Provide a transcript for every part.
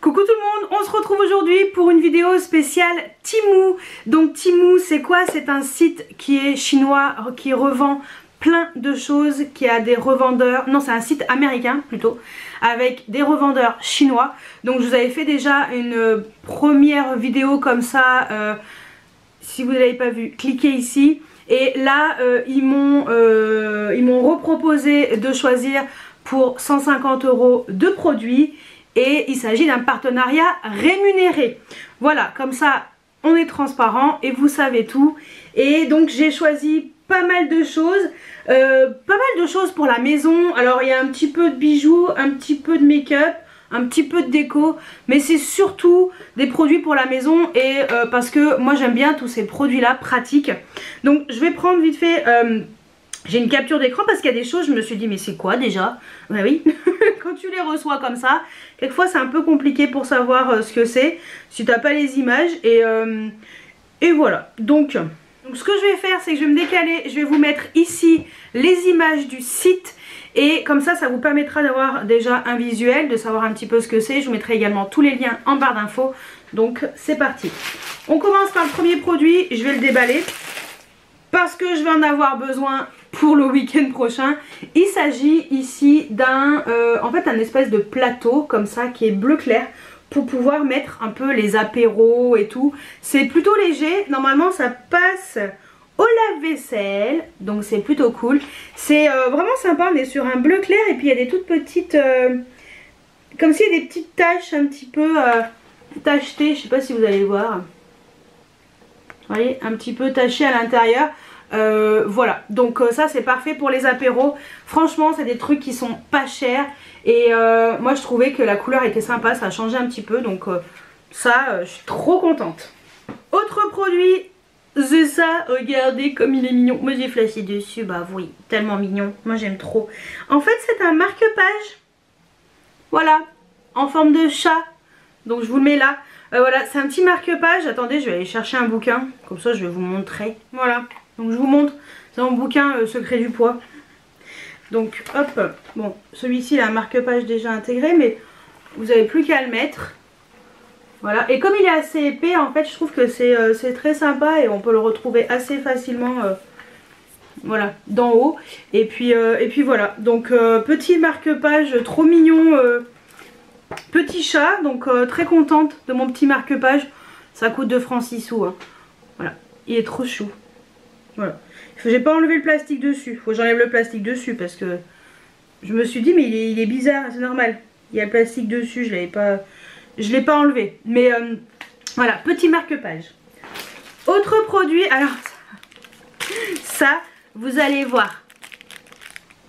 Coucou tout le monde, on se retrouve aujourd'hui pour une vidéo spéciale Temu. Donc Temu c'est quoi? C'est un site qui est chinois, qui revend plein de choses, qui a des revendeurs, non c'est un site américain plutôt, avec des revendeurs chinois. Donc je vous avais fait déjà une première vidéo comme ça, si vous ne l'avez pas vu, cliquez ici. Et là ils m'ont reproposé de choisir pour 150 € de produits. Et il s'agit d'un partenariat rémunéré. Voilà, comme ça on est transparent et vous savez tout. Et donc j'ai choisi pas mal de choses. Pour la maison. Alors il y a un petit peu de bijoux, un petit peu de make-up, un petit peu de déco. Mais c'est surtout des produits pour la maison. Et parce que moi j'aime bien tous ces produits là pratiques. Donc je vais prendre vite fait... j'ai une capture d'écran parce qu'il y a des choses, je me suis dit mais c'est quoi déjà? Bah oui, quand tu les reçois comme ça, quelquefois c'est un peu compliqué pour savoir ce que c'est, si tu n'as pas les images et voilà. Donc ce que je vais faire c'est que je vais me décaler, je vais vous mettre ici les images du site et comme ça vous permettra d'avoir déjà un visuel, de savoir un petit peu ce que c'est. Je vous mettrai également tous les liens en barre d'infos, donc c'est parti. On commence par le premier produit, je vais le déballer parce que je vais en avoir besoin pour le week-end prochain. Il s'agit ici d'un en fait un espèce de plateau comme ça qui est bleu clair pour pouvoir mettre un peu les apéros et tout. C'est plutôt léger, normalement ça passe au lave-vaisselle, donc c'est plutôt cool. C'est vraiment sympa, on est sur un bleu clair et puis il y a des toutes petites comme s'il y a des petites taches un petit peu tachetées, je sais pas si vous allez voir. Vous voyez, un petit peu taché à l'intérieur. Voilà, donc ça c'est parfait pour les apéros. Franchement c'est des trucs qui sont pas chers. Et moi je trouvais que la couleur était sympa, ça a changé un petit peu. Donc ça je suis trop contente. Autre produit, c'est ça, regardez comme il est mignon. Moi j'ai flashé dessus, bah oui, tellement mignon, moi j'aime trop. En fait c'est un marque-page, voilà, en forme de chat. Donc je vous le mets là. Voilà, c'est un petit marque-page. Attendez, je vais aller chercher un bouquin. Comme ça, je vais vous montrer. Voilà, donc je vous montre. C'est mon bouquin Secret du poids. Donc, hop. Bon, celui-ci, il a un marque-page déjà intégré, mais vous n'avez plus qu'à le mettre. Voilà, et comme il est assez épais, en fait, je trouve que c'est très sympa et on peut le retrouver assez facilement. Voilà, d'en haut. Et puis voilà. Donc, petit marque-page trop mignon. Petit chat, donc très contente de mon petit marque-page. Ça coûte 2 francs 6 sous. Hein. Voilà, il est trop chou. Voilà. J'ai pas enlevé le plastique dessus. Faut que j'enlève le plastique dessus parce que je me suis dit mais il est bizarre, c'est normal. Il y a le plastique dessus, je l'ai pas enlevé. Mais voilà, petit marque-page. Autre produit, alors ça, vous allez voir.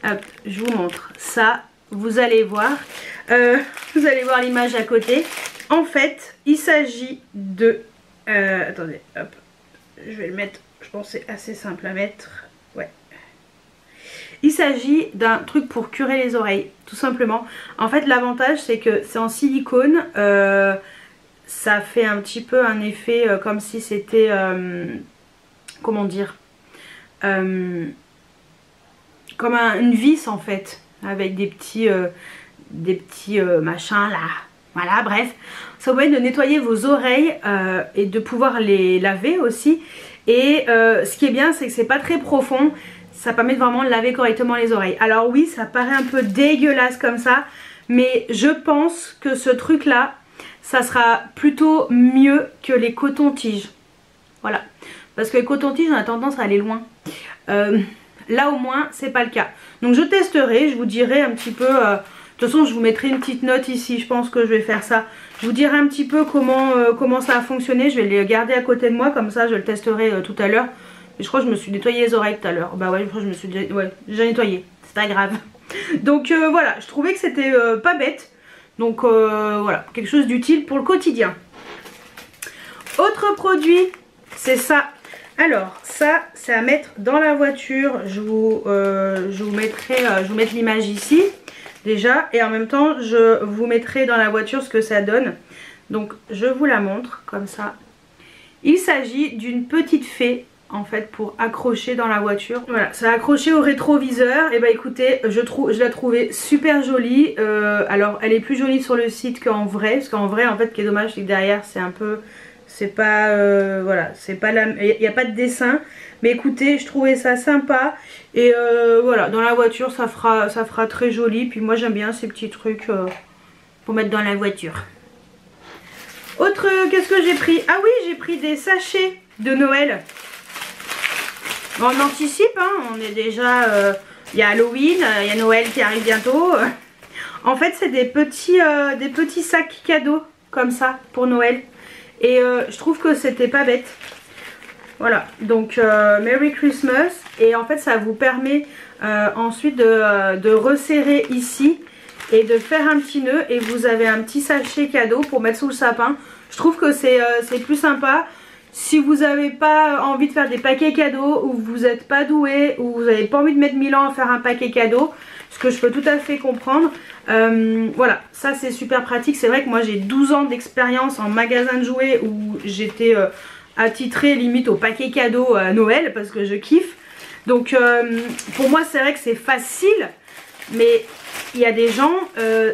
Hop, je vous montre. Ça, vous allez voir. Vous allez voir l'image à côté. En fait, il s'agit de... attendez, hop. Je vais le mettre, je pense que c'est assez simple à mettre. Ouais. Il s'agit d'un truc pour curer les oreilles, tout simplement. En fait, l'avantage, c'est que c'est en silicone. Ça fait un petit peu un effet comme si c'était... comment dire, comme une vis, en fait. Avec des petits machins là, voilà, bref, ça vous permet de nettoyer vos oreilles et de pouvoir les laver aussi. Et ce qui est bien, c'est que c'est pas très profond, ça permet de vraiment laver correctement les oreilles. Alors oui, ça paraît un peu dégueulasse comme ça, mais je pense que ce truc là, ça sera plutôt mieux que les cotons-tiges. Voilà, parce que les cotons-tiges, on a tendance à aller loin. Là au moins c'est pas le cas. Donc je testerai, je vous dirai un petit peu. De toute façon je vous mettrai une petite note ici, je pense que je vais faire ça. Je vous dirai un petit peu comment ça a fonctionné. Je vais les garder à côté de moi, comme ça je le testerai tout à l'heure. Je crois que je me suis nettoyé les oreilles tout à l'heure. Bah ouais, je crois que je me suis déjà nettoyé. C'est pas grave. Donc voilà, je trouvais que c'était pas bête. Donc voilà, quelque chose d'utile pour le quotidien. Autre produit, c'est ça. Alors ça c'est à mettre dans la voiture. Je vous mettrai l'image ici déjà, et en même temps je vous mettrai dans la voiture ce que ça donne. Donc je vous la montre comme ça. Il s'agit d'une petite fée en fait pour accrocher dans la voiture. Voilà, ça a accroché au rétroviseur. Et bah écoutez, je l'ai trouvée super jolie. Alors elle est plus jolie sur le site qu'en vrai, parce qu'en vrai en fait ce qui est dommage c'est que derrière c'est un peu, c'est pas voilà, c'est pas la, il n'y a pas de dessin. Mais écoutez, je trouvais ça sympa. Et voilà, dans la voiture ça fera très joli. Puis moi j'aime bien ces petits trucs pour mettre dans la voiture. Autre, qu'est-ce que j'ai pris? Ah oui, j'ai pris des sachets de Noël. Bon, on anticipe, hein, on est déjà... il y a Halloween, il y a Noël qui arrive bientôt. En fait, c'est des petits sacs cadeaux, comme ça, pour Noël. Et je trouve que c'était pas bête. Voilà, donc Merry Christmas. Et en fait, ça vous permet ensuite de resserrer ici et de faire un petit nœud, et vous avez un petit sachet cadeau pour mettre sous le sapin. Je trouve que c'est plus sympa. Si vous n'avez pas envie de faire des paquets cadeaux, ou vous n'êtes pas doué, ou vous n'avez pas envie de mettre 1000 ans à faire un paquet cadeau, ce que je peux tout à fait comprendre, voilà, ça c'est super pratique. C'est vrai que moi j'ai 12 ans d'expérience en magasin de jouets où j'étais attitrée limite au paquet cadeau à Noël parce que je kiffe. Donc pour moi c'est vrai que c'est facile, mais il y a des gens,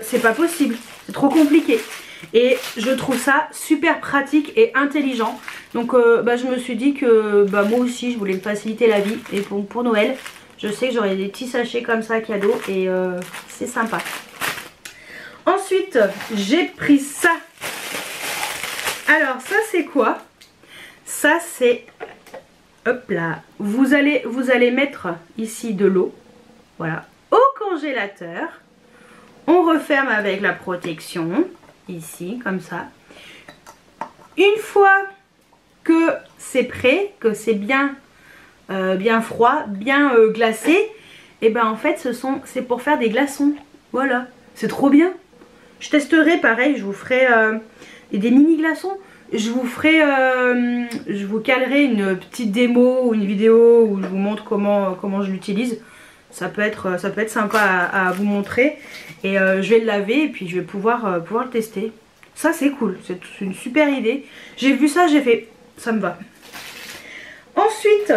c'est pas possible, c'est trop compliqué. Et je trouve ça super pratique et intelligent. Donc je me suis dit que moi aussi je voulais me faciliter la vie. Et pour Noël, je sais que j'aurai des petits sachets comme ça cadeaux. Et c'est sympa. Ensuite, j'ai pris ça. Alors ça c'est quoi? Ça c'est... Hop là. Vous allez mettre ici de l'eau. Voilà. Au congélateur. On referme avec la protection. Ici, comme ça. Une fois que c'est prêt, que c'est bien froid, bien glacé, et ben en fait c'est pour faire des glaçons. Voilà, c'est trop bien. Je testerai pareil, je vous ferai des mini glaçons. Je vous calerai une petite démo ou une vidéo où je vous montre comment je l'utilise. Ça peut être sympa à vous montrer. Et je vais le laver et puis je vais pouvoir le tester. Ça c'est cool, c'est une super idée. J'ai vu ça, j'ai fait, ça me va. Ensuite,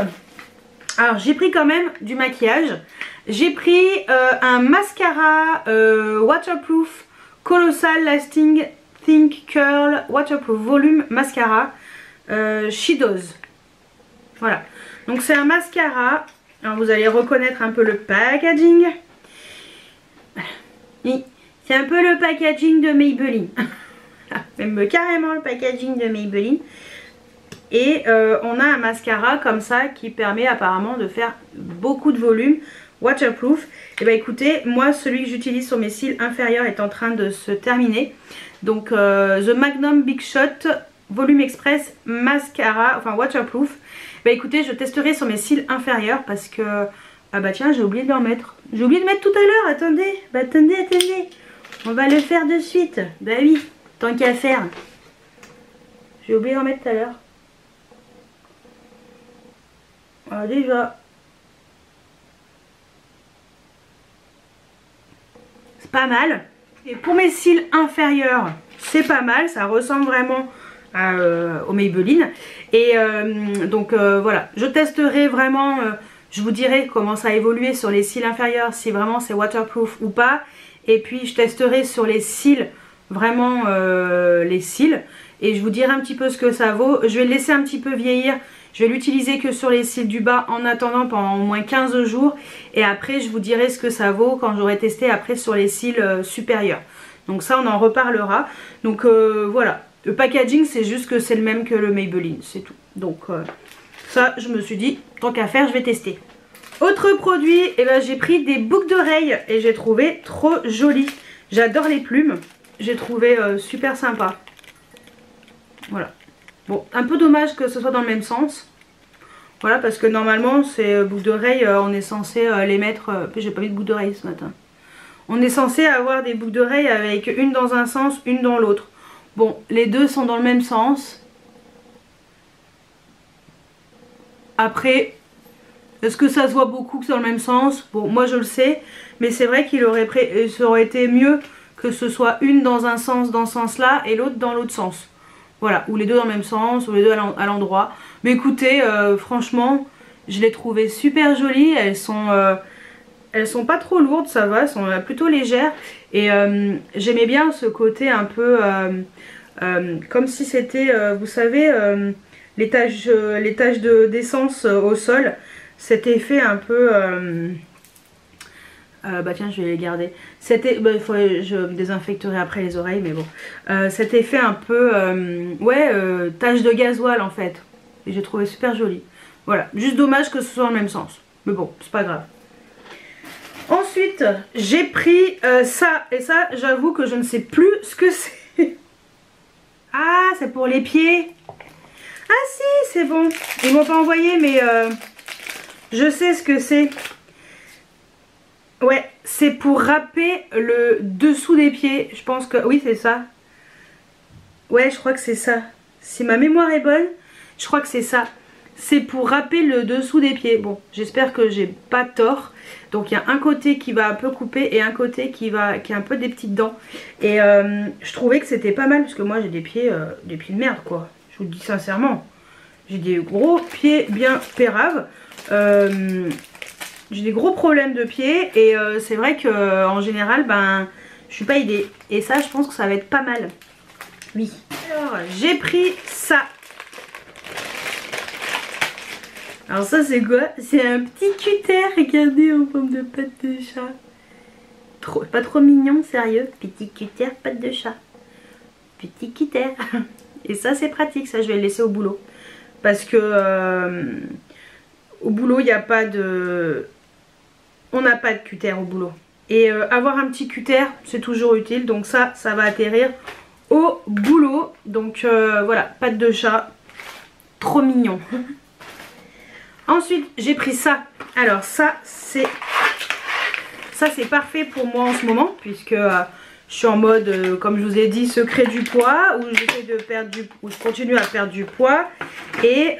alors j'ai pris quand même du maquillage. J'ai pris un mascara waterproof Colossal Lasting Think Curl Waterproof Volume Mascara Shadows. Voilà, donc c'est un mascara. Alors vous allez reconnaître un peu le packaging. C'est un peu le packaging de Maybelline. Même carrément le packaging de Maybelline. Et on a un mascara comme ça qui permet apparemment de faire beaucoup de volume. Waterproof. Et bah écoutez, moi celui que j'utilise sur mes cils inférieurs est en train de se terminer. Donc The Magnum Big Shot Volume Express Mascara, enfin waterproof. Bah écoutez, je testerai sur mes cils inférieurs parce que... Ah bah tiens, j'ai oublié de le remettre. J'ai oublié de mettre tout à l'heure, attendez. Bah attendez. On va le faire de suite. Bah oui, tant qu'à faire. J'ai oublié de le remettre tout à l'heure. Alors déjà... C'est pas mal. Et pour mes cils inférieurs, c'est pas mal. Ça ressemble vraiment... au Maybelline. Et donc voilà, je testerai vraiment, je vous dirai comment ça a évolué sur les cils inférieurs, si vraiment c'est waterproof ou pas. Et puis je testerai sur les cils, vraiment les cils, et je vous dirai un petit peu ce que ça vaut. Je vais le laisser un petit peu vieillir, je vais l'utiliser que sur les cils du bas en attendant pendant au moins 15 jours, et après je vous dirai ce que ça vaut quand j'aurai testé après sur les cils supérieurs. Donc ça on en reparlera. Donc voilà. Le packaging c'est juste que c'est le même que le Maybelline, c'est tout. Donc ça je me suis dit, tant qu'à faire je vais tester. Autre produit, eh ben, j'ai pris des boucles d'oreilles et j'ai trouvé trop joli. J'adore les plumes, j'ai trouvé super sympa. Voilà. Bon, un peu dommage que ce soit dans le même sens. Voilà, parce que normalement ces boucles d'oreilles on est censé les mettre... j'ai pas mis de boucles d'oreilles ce matin. On est censé avoir des boucles d'oreilles avec une dans un sens, une dans l'autre. Bon, les deux sont dans le même sens. Après, est-ce que ça se voit beaucoup que c'est dans le même sens? Bon, moi je le sais. Mais c'est vrai qu'il ça aurait été mieux que ce soit une dans un sens, dans ce sens-là, et l'autre dans l'autre sens. Voilà, ou les deux dans le même sens, ou les deux à l'endroit. Mais écoutez, franchement, je les trouvais super jolies. Elles sont pas trop lourdes, ça va, elles sont plutôt légères. Et j'aimais bien ce côté un peu comme si c'était, vous savez, les taches d'essence au sol. Cet effet un peu... bah tiens, je vais les garder. C'était, bah, je me désinfecterai après les oreilles, mais bon. Cet effet un peu, ouais, tache de gasoil en fait. Et j'ai trouvé super joli. Voilà, juste dommage que ce soit dans le même sens. Mais bon, c'est pas grave. Ensuite, j'ai pris ça. Et ça, j'avoue que je ne sais plus ce que c'est. Ah, c'est pour les pieds. Ah si, c'est bon. Ils m'ont pas envoyé, mais je sais ce que c'est. Ouais, c'est pour râper le dessous des pieds. Je pense que... Oui, c'est ça. Ouais, je crois que c'est ça. Si ma mémoire est bonne, je crois que c'est ça. C'est pour râper le dessous des pieds. Bon, j'espère que j'ai pas tort. Donc il y a un côté qui va un peu couper et un côté qui a un peu des petites dents. Et je trouvais que c'était pas mal parce que moi j'ai des pieds de merde quoi. Je vous le dis sincèrement. J'ai des gros pieds bien péraves. J'ai des gros problèmes de pieds et c'est vrai que en général ben je suis pas aidée. Et ça je pense que ça va être pas mal. Oui. Alors j'ai pris ça. Alors ça c'est quoi? C'est un petit cutter, regardez, en forme de patte de chat. Pas trop mignon, sérieux. Petit cutter, patte de chat. Petit cutter. Et ça c'est pratique, ça je vais le laisser au boulot. Parce que au boulot il n'y a pas de... On n'a pas de cutter au boulot. Et avoir un petit cutter c'est toujours utile. Donc ça va atterrir au boulot. Donc voilà, patte de chat. Trop mignon. Ensuite j'ai pris ça. Alors ça c'est parfait pour moi en ce moment. Puisque je suis en mode comme je vous ai dit secret du poids. Où j'essaie de perdre où je continue à perdre du poids. Et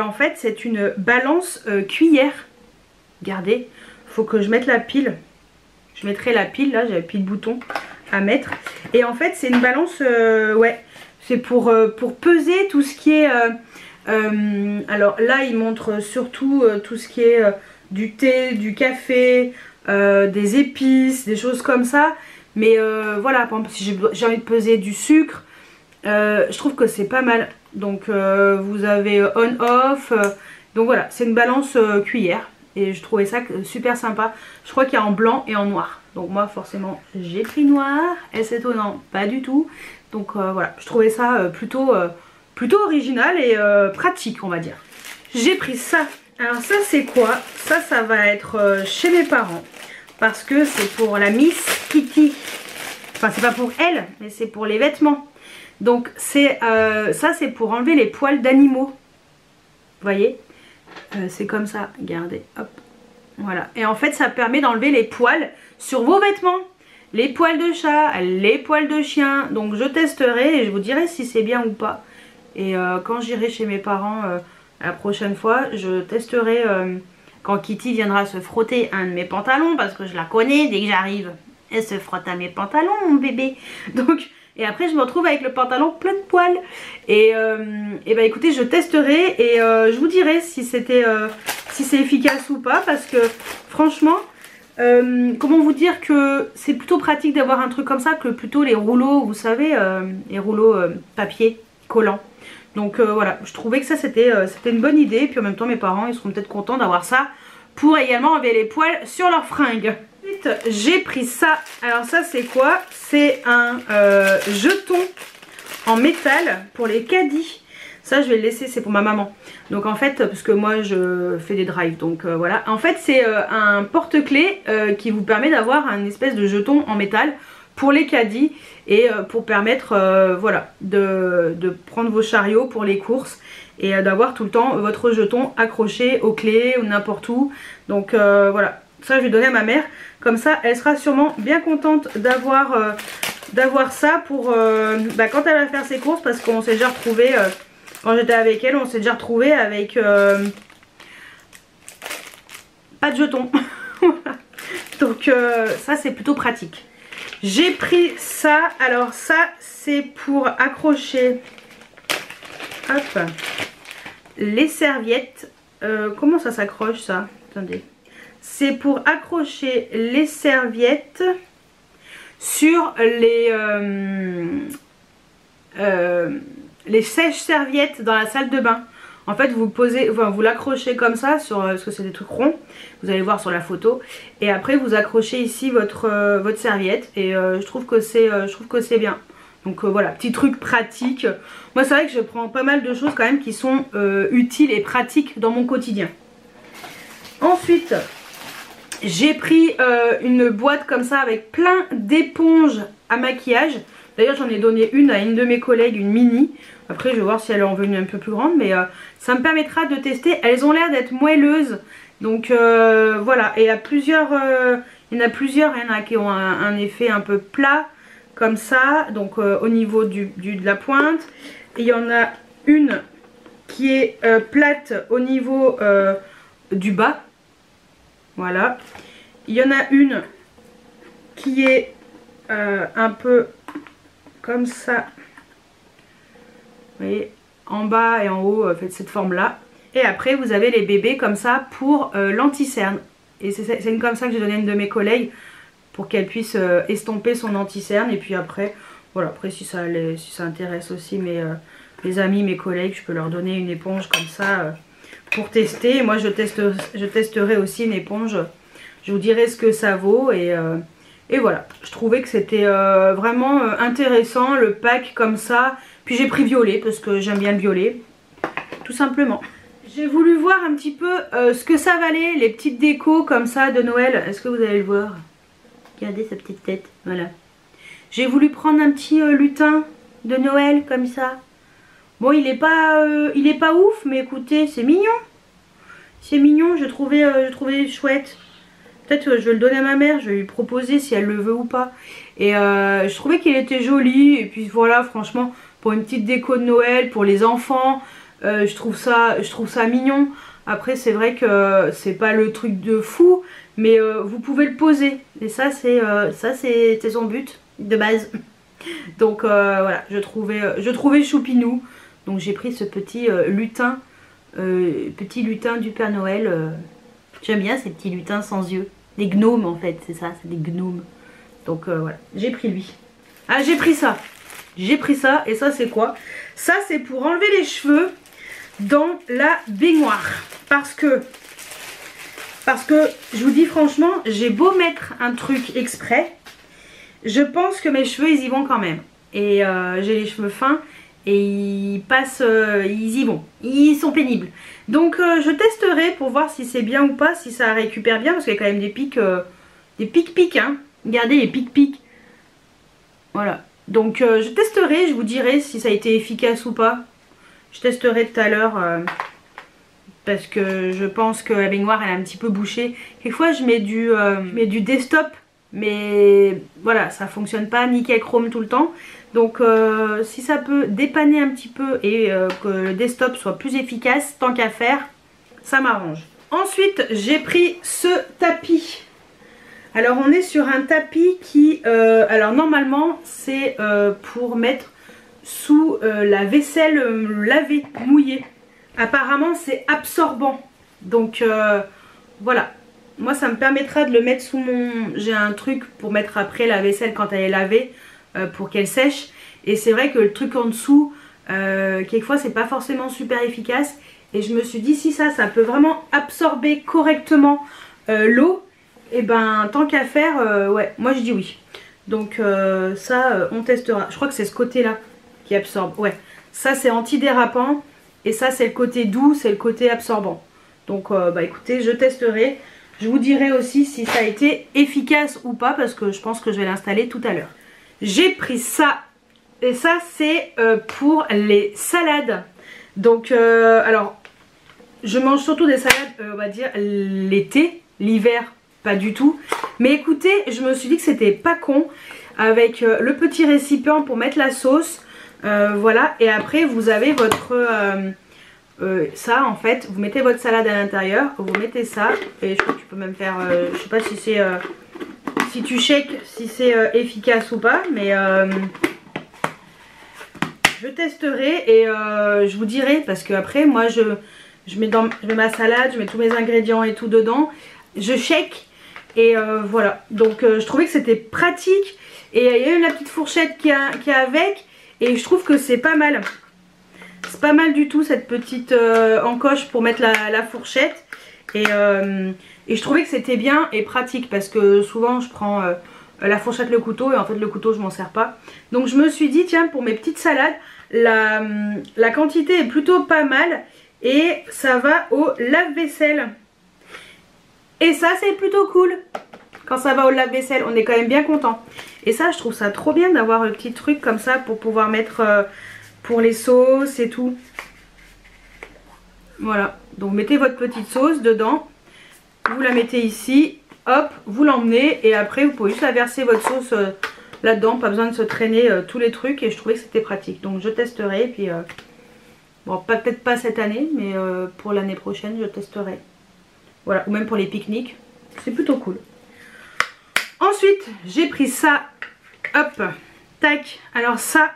en fait c'est une balance cuillère. Regardez, faut que je mette la pile. Je mettrai la pile là, j'avais plus de bouton à mettre. Et en fait c'est une balance, ouais, c'est pour peser tout ce qui est... alors là il montre surtout tout ce qui est du thé, du café, des épices, des choses comme ça. Mais voilà, par exemple si j'ai envie de peser du sucre, je trouve que c'est pas mal. Donc vous avez on-off, donc voilà, c'est une balance cuillère. Et je trouvais ça super sympa. Je crois qu'il y a en blanc et en noir. Donc moi forcément j'ai pris noir. Est-ce étonnant? Pas du tout. Donc voilà, je trouvais ça plutôt original et pratique on va dire. J'ai pris ça. Alors ça c'est quoi? Ça va être chez mes parents. Parce que c'est pour la Miss Kitty. Enfin c'est pas pour elle, mais c'est pour les vêtements. Donc ça c'est pour enlever les poils d'animaux. Vous voyez? C'est comme ça, regardez, hop, voilà. Et en fait ça permet d'enlever les poils sur vos vêtements. Les poils de chat, les poils de chien. Donc je testerai et je vous dirai si c'est bien ou pas. Et quand j'irai chez mes parents la prochaine fois, je testerai quand Kitty viendra se frotter un de mes pantalons. Parce que je la connais, dès que j'arrive, elle se frotte à mes pantalons mon bébé. Donc... Et après je me retrouve avec le pantalon plein de poils. Et bah écoutez, je testerai et je vous dirai si c'était si c'est efficace ou pas. Parce que franchement, comment vous dire que c'est plutôt pratique d'avoir un truc comme ça que plutôt les rouleaux, vous savez, les rouleaux papier collants. Donc voilà, je trouvais que ça c'était une bonne idée. Et puis en même temps mes parents ils seront peut-être contents d'avoir ça pour également enlever les poils sur leurs fringues. J'ai pris ça. Alors ça c'est quoi? C'est un jeton en métal pour les caddies. Ça je vais le laisser, c'est pour ma maman. Donc en fait, parce que moi je fais des drives, donc voilà. En fait c'est un porte-clés qui vous permet d'avoir un espèce de jeton en métal pour les caddies. Et pour permettre voilà, de prendre vos chariots pour les courses. Et d'avoir tout le temps votre jeton accroché aux clés ou n'importe où. Donc voilà, ça je vais donner à ma mère. Comme ça elle sera sûrement bien contente d'avoir ça pour quand elle va faire ses courses. Parce qu'on s'est déjà retrouvé, quand j'étais avec elle, on s'est déjà retrouvé avec pas de jeton. Donc ça c'est plutôt pratique. J'ai pris ça. Alors ça c'est pour accrocher, hop, les serviettes. Comment ça s'accroche ça? Attendez. C'est pour accrocher les serviettes sur les sèche-serviettes dans la salle de bain. En fait vous posez, enfin, vous l'accrochez comme ça sur, parce que c'est des trucs ronds, vous allez voir sur la photo, et après vous accrochez ici votre serviette, et je trouve que c'est bien. Donc voilà, petit truc pratique. Moi c'est vrai que je prends pas mal de choses quand même qui sont utiles et pratiques dans mon quotidien. Ensuite j'ai pris une boîte comme ça avec plein d'éponges à maquillage. D'ailleurs j'en ai donné une à une de mes collègues, une mini. Après je vais voir si elle est en venue un peu plus grande, mais ça me permettra de tester. Elles ont l'air d'être moelleuses, donc voilà. Et il y en a plusieurs, il y en a qui ont un effet un peu plat comme ça, donc au niveau de la pointe. Et il y en a une qui est plate au niveau du bas, voilà. Il y en a une qui est un peu comme ça, vous voyez, en bas et en haut, faites cette forme là. Et après vous avez les bébés comme ça pour l'anti-cerne. Et c'est comme ça que j'ai donné à une de mes collègues, pour qu'elle puisse estomper son anti-cerne. Et puis après, voilà, après si ça intéresse aussi mes amis, mes collègues, je peux leur donner une éponge comme ça pour tester. Et moi je testerai aussi une éponge, je vous dirai ce que ça vaut. Et voilà, je trouvais que c'était vraiment intéressant le pack comme ça. Puis j'ai pris violet parce que j'aime bien le violet, tout simplement. J'ai voulu voir un petit peu ce que ça valait, les petites décos comme ça de Noël. Est-ce que vous allez le voir? Regardez sa petite tête, voilà. J'ai voulu prendre un petit lutin de Noël comme ça. Bon, il est pas ouf, mais écoutez, c'est mignon. C'est mignon, je trouvais chouette. Peut-être que je vais le donner à ma mère, je vais lui proposer si elle le veut ou pas. Et je trouvais qu'il était joli. Et puis voilà, franchement, pour une petite déco de Noël, pour les enfants, je trouve ça mignon. Après, c'est vrai que c'est pas le truc de fou, mais vous pouvez le poser. Et ça, c'est son but de base. Donc voilà, je trouvais choupinou. Donc j'ai pris ce petit lutin du Père Noël. J'aime bien ces petits lutins sans yeux. Des gnomes en fait, c'est ça, c'est des gnomes. Donc voilà, j'ai pris lui. Ah, j'ai pris ça. J'ai pris ça, et ça c'est quoi? Ça c'est pour enlever les cheveux dans la baignoire. Parce que je vous dis franchement, j'ai beau mettre un truc exprès, je pense que mes cheveux ils y vont quand même. Et j'ai les cheveux fins et ils passent, ils y vont, ils sont pénibles. Donc je testerai pour voir si c'est bien ou pas, si ça récupère bien, parce qu'il y a quand même des pics hein. Regardez les pics. Voilà. Donc je testerai, je vous dirai si ça a été efficace ou pas. Je testerai tout à l'heure parce que je pense que la baignoire elle est un petit peu bouchée. Quelquefois je mets du desktop, mais voilà, ça fonctionne pas nickel chrome tout le temps. Donc si ça peut dépanner un petit peu et que le desktop soit plus efficace, tant qu'à faire, ça m'arrange. Ensuite j'ai pris ce tapis. Alors on est sur un tapis qui, alors normalement c'est pour mettre sous la vaisselle lavée, mouillée. Apparemment c'est absorbant. Donc voilà. Moi ça me permettra de le mettre sous mon... J'ai un truc pour mettre après la vaisselle quand elle est lavée, pour qu'elle sèche. Et c'est vrai que le truc en dessous, quelquefois c'est pas forcément super efficace. Et je me suis dit si ça peut vraiment absorber correctement l'eau, et ben tant qu'à faire, ouais, moi je dis oui. Donc ça on testera. Je crois que c'est ce côté là qui absorbe. Ouais, ça c'est antidérapant et ça c'est le côté doux, c'est le côté absorbant. Donc bah écoutez, je testerai. Je vous dirai aussi si ça a été efficace ou pas, parce que je pense que je vais l'installer tout à l'heure. J'ai pris ça, et ça c'est pour les salades. Donc alors je mange surtout des salades on va dire l'été, l'hiver pas du tout. Mais écoutez, je me suis dit que c'était pas con, avec le petit récipient pour mettre la sauce. Voilà, et après vous avez votre ça en fait, vous mettez votre salade à l'intérieur, vous mettez ça, et je crois que tu peux même faire, je sais pas si si tu check si c'est efficace ou pas, mais je testerai et je vous dirai, parce que après moi je mets ma salade, je mets tous mes ingrédients et tout dedans, je shake et voilà. Donc je trouvais que c'était pratique et il y a eu la petite fourchette qui est avec et je trouve que c'est pas mal. C'est pas mal du tout cette petite encoche pour mettre la fourchette et je trouvais que c'était bien et pratique parce que souvent je prends la fourchette, le couteau et en fait le couteau je m'en sers pas. Donc je me suis dit tiens, pour mes petites salades la quantité est plutôt pas mal et ça va au lave-vaisselle. Et ça c'est plutôt cool. Quand ça va au lave-vaisselle on est quand même bien content. Et ça je trouve ça trop bien d'avoir un petit truc comme ça pour pouvoir mettre pour les sauces et tout. Voilà, donc mettez votre petite sauce dedans, vous la mettez ici, hop, vous l'emmenez et après vous pouvez juste la verser votre sauce là-dedans, pas besoin de se traîner tous les trucs et je trouvais que c'était pratique. Donc je testerai et puis, bon peut-être pas cette année mais pour l'année prochaine je testerai. Voilà, ou même pour les pique-niques, c'est plutôt cool. Ensuite j'ai pris ça, hop, tac, alors ça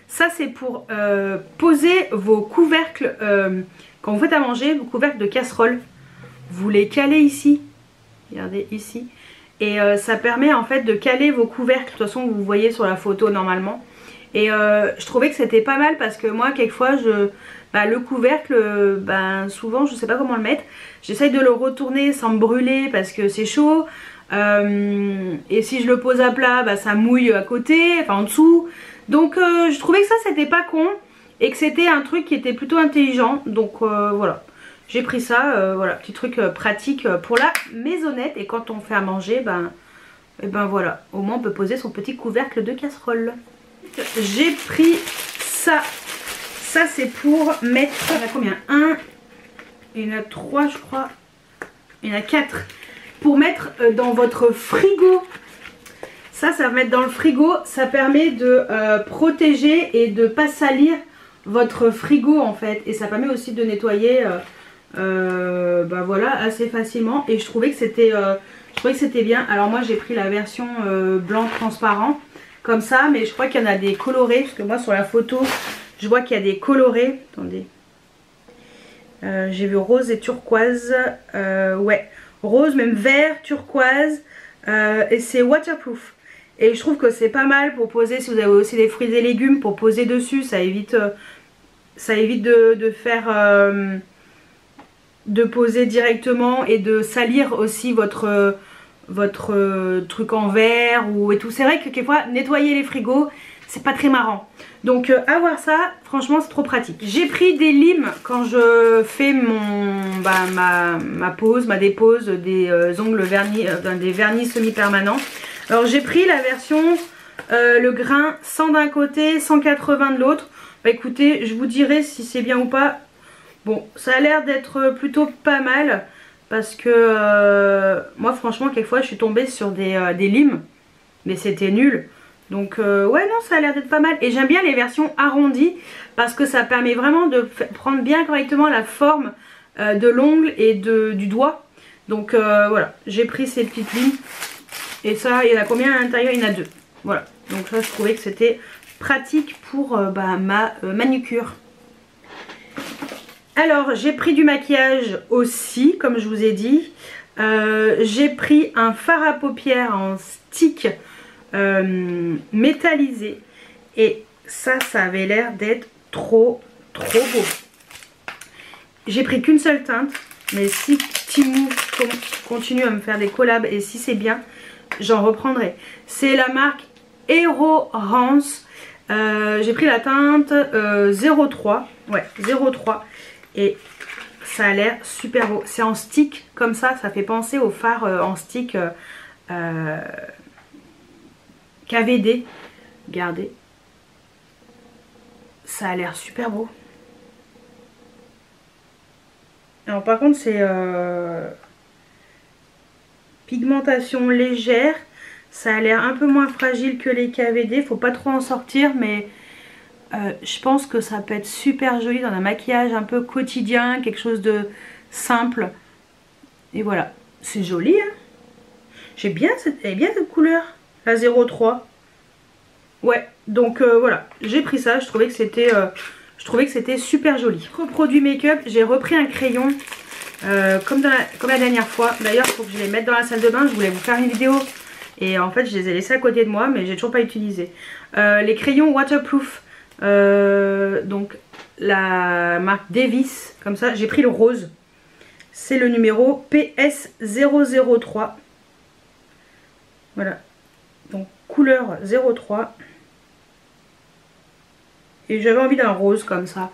c'est pour poser vos couvercles, quand vous faites à manger, vos couvercles de casserole. Vous les calez ici, regardez ici. Et ça permet en fait de caler vos couvercles, de toute façon vous voyez sur la photo normalement. Et je trouvais que c'était pas mal parce que moi quelquefois le couvercle, souvent je sais pas comment le mettre. J'essaye de le retourner sans me brûler parce que c'est chaud. Et si je le pose à plat, ça mouille à côté, enfin en dessous. Donc je trouvais que ça c'était pas con et que c'était un truc qui était plutôt intelligent. Donc voilà, j'ai pris ça, voilà, petit truc pratique pour la maisonnette. Et quand on fait à manger, voilà, au moins on peut poser son petit couvercle de casserole. J'ai pris ça, ça c'est pour mettre, il y en a combien? 1, il y en a 3 je crois, il y en a 4. Pour mettre dans votre frigo. Ça va mettre dans le frigo, ça permet de protéger et de pas salir votre frigo en fait. Et ça permet aussi de nettoyer voilà, assez facilement. Et je trouvais que c'était bien. Alors moi j'ai pris la version blanc transparent comme ça, mais je crois qu'il y en a des colorés. Parce que moi sur la photo, je vois qu'il y a des colorés. Attendez. J'ai vu rose et turquoise. Ouais, rose, même vert, turquoise. Et c'est waterproof. Et je trouve que c'est pas mal pour poser, si vous avez aussi des fruits et légumes, pour poser dessus, ça évite de faire, de poser directement et de salir aussi votre truc en verre et tout. C'est vrai que quelquefois, nettoyer les frigos, c'est pas très marrant. Donc avoir ça, franchement c'est trop pratique. J'ai pris des limes quand je fais ma pose, ma dépose des ongles vernis, des vernis semi-permanents. Alors j'ai pris la version le grain 100 d'un côté, 180 de l'autre. Écoutez, je vous dirai si c'est bien ou pas. Bon, ça a l'air d'être plutôt pas mal parce que moi franchement quelquefois je suis tombée sur des limes, mais c'était nul. Donc ouais non, ça a l'air d'être pas mal. Et j'aime bien les versions arrondies parce que ça permet vraiment de prendre bien correctement la forme de l'ongle et du doigt. Donc voilà, j'ai pris ces petites limes. Et ça, il y en a combien à l'intérieur? Il y en a 2. Voilà, donc ça je trouvais que c'était pratique pour ma manucure. Alors j'ai pris du maquillage aussi, comme je vous ai dit. J'ai pris un fard à paupières en stick métallisé. Et ça avait l'air d'être trop beau. J'ai pris qu'une seule teinte. Mais si Temu continue à me faire des collabs et si c'est bien, j'en reprendrai. C'est la marque Hero Hans. J'ai pris la teinte 03. Ouais, 03. Et ça a l'air super beau. C'est en stick comme ça fait penser au phare en stick KVD. Regardez. Ça a l'air super beau. Alors par contre c'est pigmentation légère. Ça a l'air un peu moins fragile que les KVD. Faut pas trop en sortir mais je pense que ça peut être super joli dans un maquillage un peu quotidien. Quelque chose de simple. Et voilà. C'est joli hein. Elle est bien cette couleur, la 03. Ouais, donc voilà, j'ai pris ça, je trouvais que c'était super joli. Autre produit make-up, j'ai repris un crayon comme la dernière fois. D'ailleurs, il faut que je les mette dans la salle de bain, je voulais vous faire une vidéo. Et en fait, je les ai laissés à côté de moi, mais j'ai toujours pas utilisé. Les crayons waterproof, donc la marque Davis, comme ça, j'ai pris le rose. C'est le numéro PS003. Voilà, donc couleur 03. Et j'avais envie d'un rose comme ça.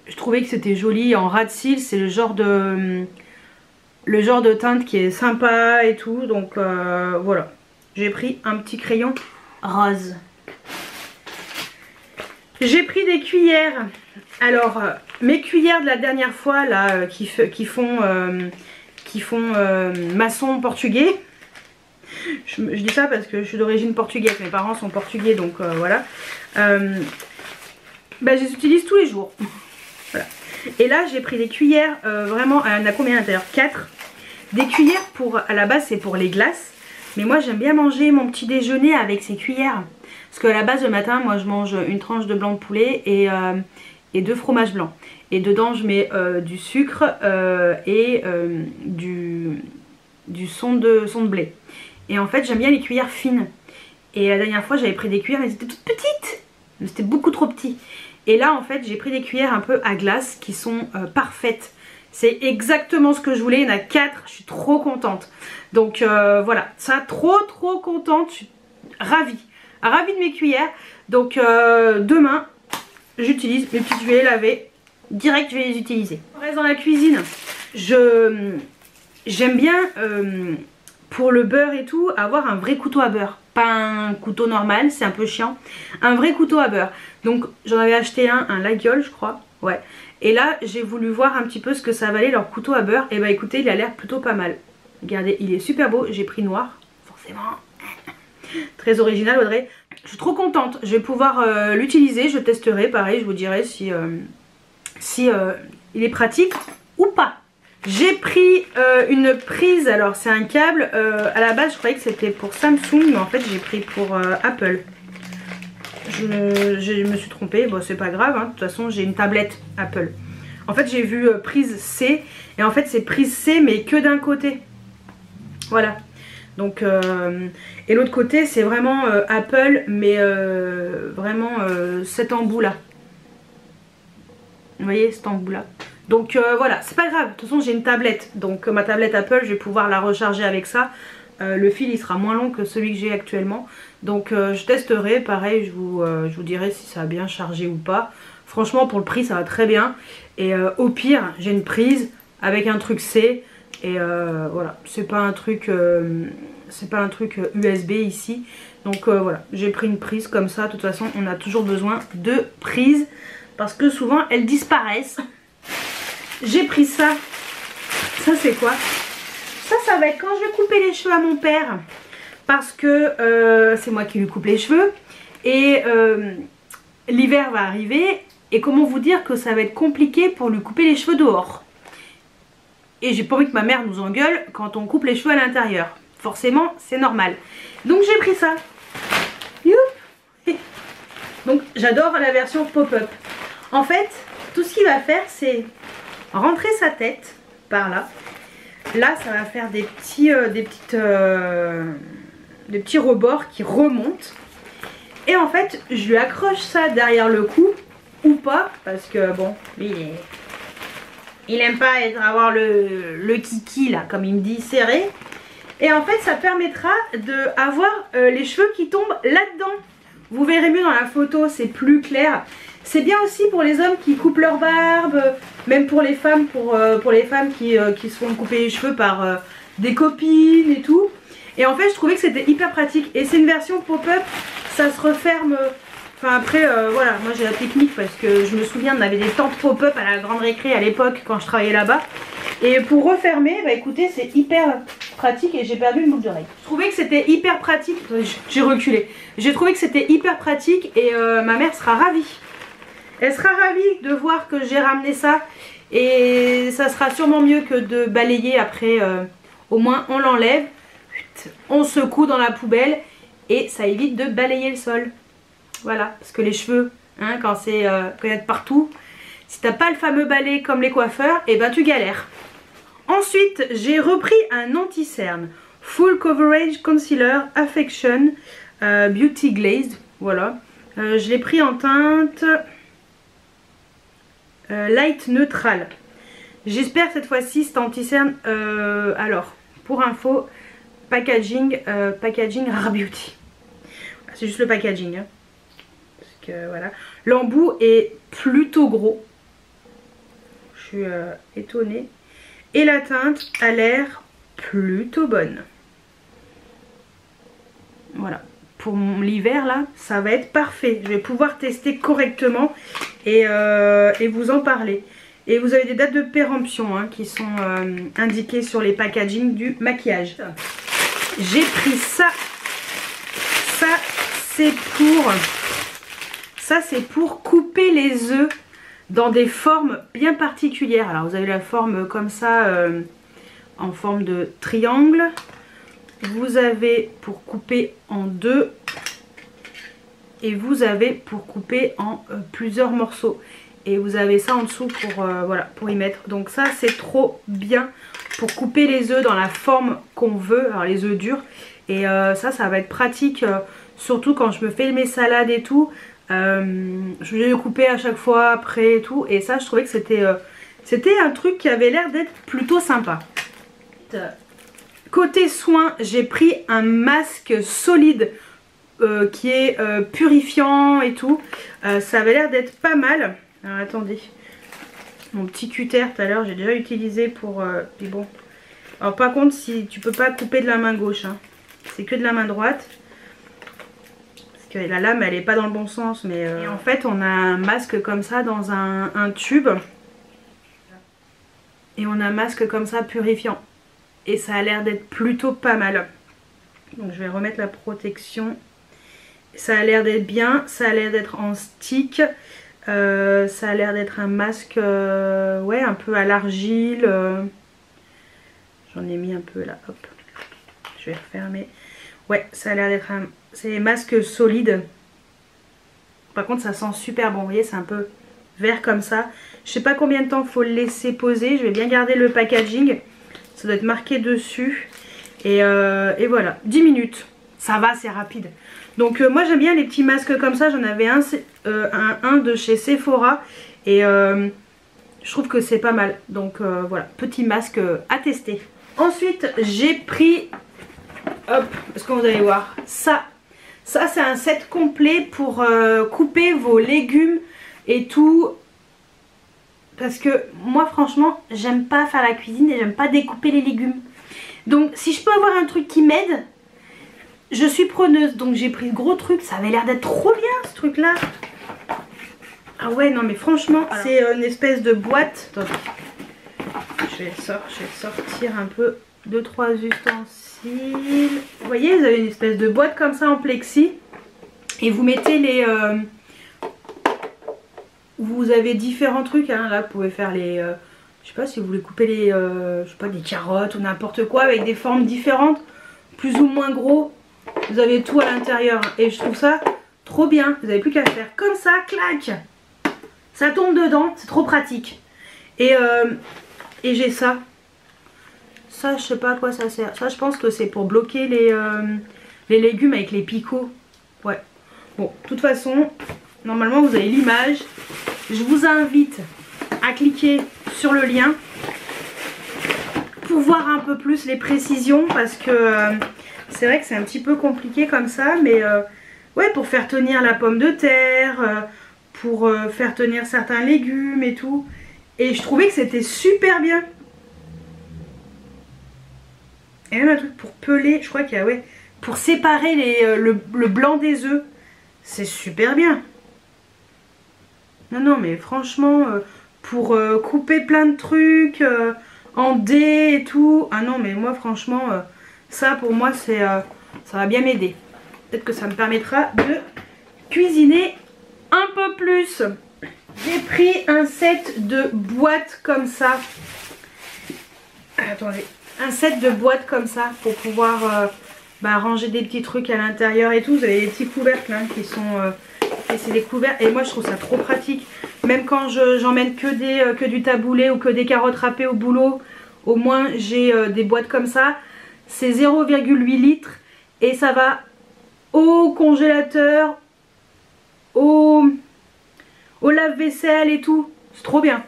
Je trouvais que c'était joli en ras de cils, c'est le genre de teinte qui est sympa et tout. Donc voilà, j'ai pris un petit crayon rose. J'ai pris des cuillères. Alors mes cuillères de la dernière fois là qui font maçon portugais. Je dis ça parce que je suis d'origine portugaise, mes parents sont portugais, donc voilà. Je les utilise tous les jours. Voilà. Et là j'ai pris des cuillères, vraiment, il y en a combien à l'intérieur? 4. Des cuillères pour, à la base c'est pour les glaces. Mais moi j'aime bien manger mon petit déjeuner avec ces cuillères. Parce qu'à la base le matin, moi je mange une tranche de blanc de poulet et 2 fromages blancs. Et dedans je mets du sucre et du son de blé. Et en fait j'aime bien les cuillères fines. Et la dernière fois j'avais pris des cuillères, elles étaient toutes petites. C'était beaucoup trop petit. Et là en fait j'ai pris des cuillères un peu à glace qui sont parfaites. C'est exactement ce que je voulais, il y en a 4, je suis trop contente. Donc voilà, ça trop contente, je suis ravie. Ravie de mes cuillères. Donc demain j'utilise mes petites, je vais les laver. Direct je vais les utiliser. On reste dans la cuisine. J'aime bien pour le beurre et tout avoir un vrai couteau à beurre. Pas un couteau normal, c'est un peu chiant. Un vrai couteau à beurre. Donc j'en avais acheté un Laguiole je crois. Ouais. Et là j'ai voulu voir un petit peu ce que ça valait leur couteau à beurre. Et bah écoutez, il a l'air plutôt pas mal. Regardez, il est super beau. J'ai pris noir, forcément. Très original Audrey. Je suis trop contente. Je vais pouvoir l'utiliser. Je testerai. Pareil, je vous dirai si il est pratique ou pas. J'ai pris une prise. Alors c'est un câble. À la base je croyais que c'était pour Samsung. Mais en fait j'ai pris pour Apple. Je me suis trompée. Bon c'est pas grave. Hein. De toute façon j'ai une tablette Apple. En fait j'ai vu prise C. Et en fait c'est prise C mais que d'un côté. Voilà. Donc et l'autre côté c'est vraiment Apple mais vraiment cet embout là. Vous voyez cet embout là. Donc voilà, c'est pas grave. De toute façon j'ai une tablette. Donc ma tablette Apple je vais pouvoir la recharger avec ça. Le fil il sera moins long que celui que j'ai actuellement. Donc je testerai. Pareil je vous dirai si ça a bien chargé ou pas. Franchement pour le prix ça va très bien. Et au pire j'ai une prise avec un truc C. Et voilà, c'est pas un truc USB ici. Donc voilà, j'ai pris une prise comme ça. De toute façon on a toujours besoin de prises parce que souvent elles disparaissent. J'ai pris ça. Ça c'est quoi? Ça va être quand je vais couper les cheveux à mon père. Parce que c'est moi qui lui coupe les cheveux. Et l'hiver va arriver. Et comment vous dire que ça va être compliqué pour lui couper les cheveux dehors. Et j'ai pas envie que ma mère nous engueule quand on coupe les cheveux à l'intérieur. Forcément, c'est normal. Donc j'ai pris ça. Youp. Donc j'adore la version pop-up. En fait, tout ce qu'il va faire, c'est rentrer sa tête par là. Là, ça va faire des petits rebords qui remontent. Et en fait, je lui accroche ça derrière le cou ou pas. Parce que bon, lui il aime pas avoir le kiki là, comme il me dit, serré. Et en fait ça permettra d'avoir les cheveux qui tombent là-dedans. Vous verrez mieux dans la photo, c'est plus clair. C'est bien aussi pour les hommes qui coupent leur barbe, même pour les femmes, pour les femmes qui se font couper les cheveux par des copines et tout. Et en fait je trouvais que c'était hyper pratique. Et c'est une version pop-up, ça se referme. Enfin après voilà, moi j'ai la technique parce que je me souviens on avait des tentes pop-up à la grande récré à l'époque quand je travaillais là-bas. Et pour refermer, bah écoutez c'est hyper pratique et j'ai perdu une boucle d'oreille. Je trouvais que c'était hyper pratique, j'ai reculé. J'ai trouvé que c'était hyper pratique et ma mère sera ravie. Elle sera ravie de voir que j'ai ramené ça. Et ça sera sûrement mieux que de balayer après, au moins on l'enlève. on secoue dans la poubelle et ça évite de balayer le sol. Voilà, parce que les cheveux, hein, quand c'est partout, si t'as pas le fameux balai comme les coiffeurs, et ben tu galères. Ensuite, j'ai repris un anti-cerne Full Coverage Concealer Affection Beauty Glazed. Voilà, je l'ai pris en teinte light neutral. J'espère que cette fois-ci cet anti-cerne, alors pour info, packaging Rare Beauty. C'est juste le packaging, hein. Parce que voilà, l'embout est plutôt gros. Je suis étonnée. Et la teinte a l'air plutôt bonne. Voilà. Pour l'hiver là, ça va être parfait. Je vais pouvoir tester correctement et vous en parler. Et vous avez des dates de péremption, hein, qui sont indiquées sur les packaging du maquillage. J'ai pris ça. Ça c'est pour couper les œufs dans des formes bien particulières. Alors vous avez la forme comme ça, en forme de triangle. Vous avez pour couper en deux. Et vous avez pour couper en plusieurs morceaux. Et vous avez ça en dessous pour, voilà, pour y mettre. Donc ça c'est trop bien pour couper les œufs dans la forme qu'on veut. Alors les œufs durs. Et ça va être pratique, surtout quand je me fais mes salades et tout. Je vais les couper à chaque fois après et tout. Et ça je trouvais que c'était un truc qui avait l'air d'être plutôt sympa. Côté soins, j'ai pris un masque solide qui est purifiant et tout. Ça avait l'air d'être pas mal. Alors attendez, mon petit cutter tout à l'heure j'ai déjà utilisé pour... puis bon. Alors par contre si tu peux pas couper de la main gauche, hein. C'est que de la main droite. Parce que la lame elle est pas dans le bon sens. Mais et en fait on a un masque comme ça dans un tube. Et on a un masque comme ça purifiant. Et ça a l'air d'être plutôt pas mal. Donc je vais remettre la protection. Ça a l'air d'être bien. Ça a l'air d'être en stick. Ça a l'air d'être un masque ouais, un peu à l'argile. J'en ai mis un peu là. Hop. Je vais refermer. Ouais, ça a l'air d'être un... C'est masque solide. Par contre ça sent super bon. Vous voyez, c'est un peu vert comme ça. Je sais pas combien de temps il faut le laisser poser. Je vais bien garder le packaging. Ça doit être marqué dessus. Et voilà, 10 minutes. Ça va, c'est rapide. Donc moi j'aime bien les petits masques comme ça. J'en avais un de chez Sephora. Et je trouve que c'est pas mal. Donc voilà, petit masque à tester. Ensuite j'ai pris... Hop, est-ce que vous allez voir ça c'est un set complet pour couper vos légumes et tout. Parce que moi franchement j'aime pas faire la cuisine et j'aime pas découper les légumes. Donc si je peux avoir un truc qui m'aide, je suis preneuse. Donc j'ai pris ce gros truc, ça avait l'air d'être trop bien ce truc là. Ah ouais non mais franchement voilà. C'est une espèce de boîte. Attendez. Je vais sortir un peu 2-3 ustensiles. Vous voyez, vous avez une espèce de boîte comme ça en plexi. Et vous mettez les... vous avez différents trucs, hein. Là vous pouvez faire les... je sais pas si vous voulez couper les... je sais pas, des carottes ou n'importe quoi avec des formes différentes. Plus ou moins gros. Vous avez tout à l'intérieur. Et je trouve ça trop bien. Vous n'avez plus qu'à faire comme ça, clac. Ça tombe dedans, c'est trop pratique. Et j'ai ça. Ça, je sais pas à quoi ça sert. Ça, je pense que c'est pour bloquer les légumes avec les picots. Ouais. Bon, de toute façon, normalement, vous avez l'image. Je vous invite à cliquer sur le lien pour voir un peu plus les précisions. Parce que c'est vrai que c'est un petit peu compliqué comme ça. Mais ouais, pour faire tenir la pomme de terre, pour faire tenir certains légumes et tout. Et je trouvais que c'était super bien. Et même un truc pour peler, je crois qu'il y a, ouais, pour séparer le blanc des œufs. C'est super bien. Non, mais franchement, pour couper plein de trucs en dés et tout. Ah non, mais moi, franchement, ça pour moi, ça va bien m'aider. Peut-être que ça me permettra de cuisiner un peu plus. J'ai pris un set de boîtes comme ça. Attendez. un set de boîtes comme ça pour pouvoir ranger des petits trucs à l'intérieur et tout. Vous avez des petits couvercles hein, qui sont... et c'est des couvercles. Et moi je trouve ça trop pratique. Même quand j'emmène que du taboulé ou que des carottes râpées au boulot, au moins j'ai des boîtes comme ça. C'est 0,8 litres et ça va au congélateur, au lave-vaisselle et tout. C'est trop bien.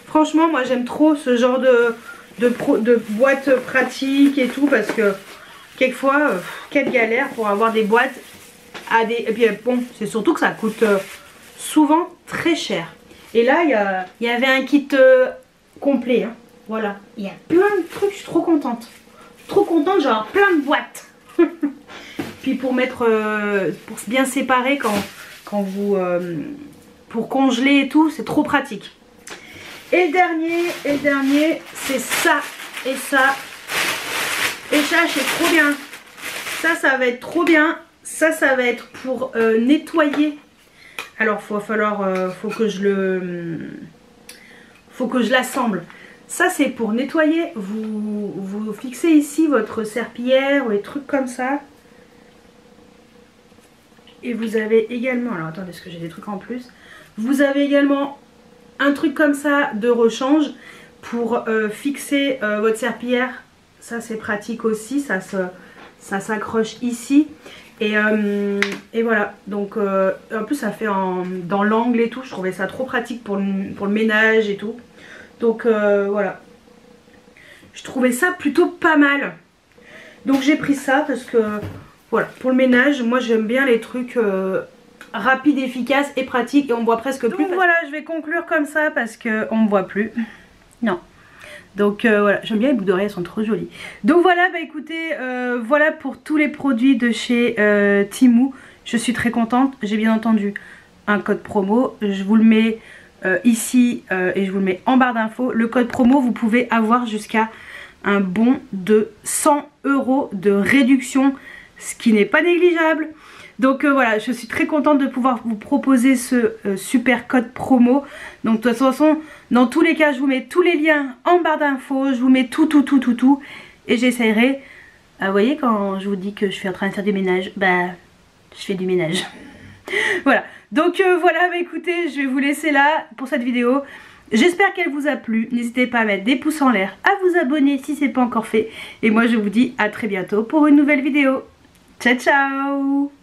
Franchement moi j'aime trop ce genre de boîtes pratiques et tout, parce que quelquefois quelle galère pour avoir des boîtes à des... Et puis bon, c'est surtout que ça coûte souvent très cher. Et là il y avait un kit complet hein. Voilà, il y a plein de trucs, je suis trop contente. Trop contente, j'ai plein de boîtes. Puis pour mettre, pour bien séparer quand vous, pour congeler et tout, c'est trop pratique. Et le dernier, c'est ça et ça. Et ça, c'est trop bien. Ça va être trop bien. Ça va être pour nettoyer. Alors, faut que je l'assemble. Ça c'est pour nettoyer, vous fixez ici votre serpillière ou des trucs comme ça. Et vous avez également, alors attendez parce que j'ai des trucs en plus. Vous avez également un truc comme ça de rechange pour fixer votre serpillière. Ça c'est pratique aussi, ça s'accroche ici. Et voilà, donc en plus ça fait dans l'angle et tout, je trouvais ça trop pratique pour le ménage et tout. Donc voilà, je trouvais ça plutôt pas mal. Donc j'ai pris ça parce que voilà, pour le ménage, moi j'aime bien les trucs rapides, efficaces et pratiques. Et on voit presque plus. Donc voilà, je vais conclure comme ça parce qu'on ne voit plus. Non. Donc voilà, j'aime bien les boucles d'oreilles, elles sont trop jolies. Donc voilà, bah écoutez, voilà pour tous les produits de chez Temu. Je suis très contente. J'ai bien entendu un code promo. Je vous le mets... ici et je vous le mets en barre d'infos. Le code promo, vous pouvez avoir jusqu'à un bon de 100 € de réduction, ce qui n'est pas négligeable. Donc voilà, je suis très contente de pouvoir vous proposer ce super code promo. Donc de toute façon, dans tous les cas, je vous mets tous les liens en barre d'infos. Je vous mets tout et j'essaierai. Vous voyez, quand je vous dis que je suis en train de faire du ménage, bah je fais du ménage. Voilà, donc voilà, bah écoutez, je vais vous laisser là pour cette vidéo. J'espère qu'elle vous a plu. N'hésitez pas à mettre des pouces en l'air, à vous abonner si ce n'est pas encore fait. Et moi je vous dis à très bientôt pour une nouvelle vidéo. Ciao ciao.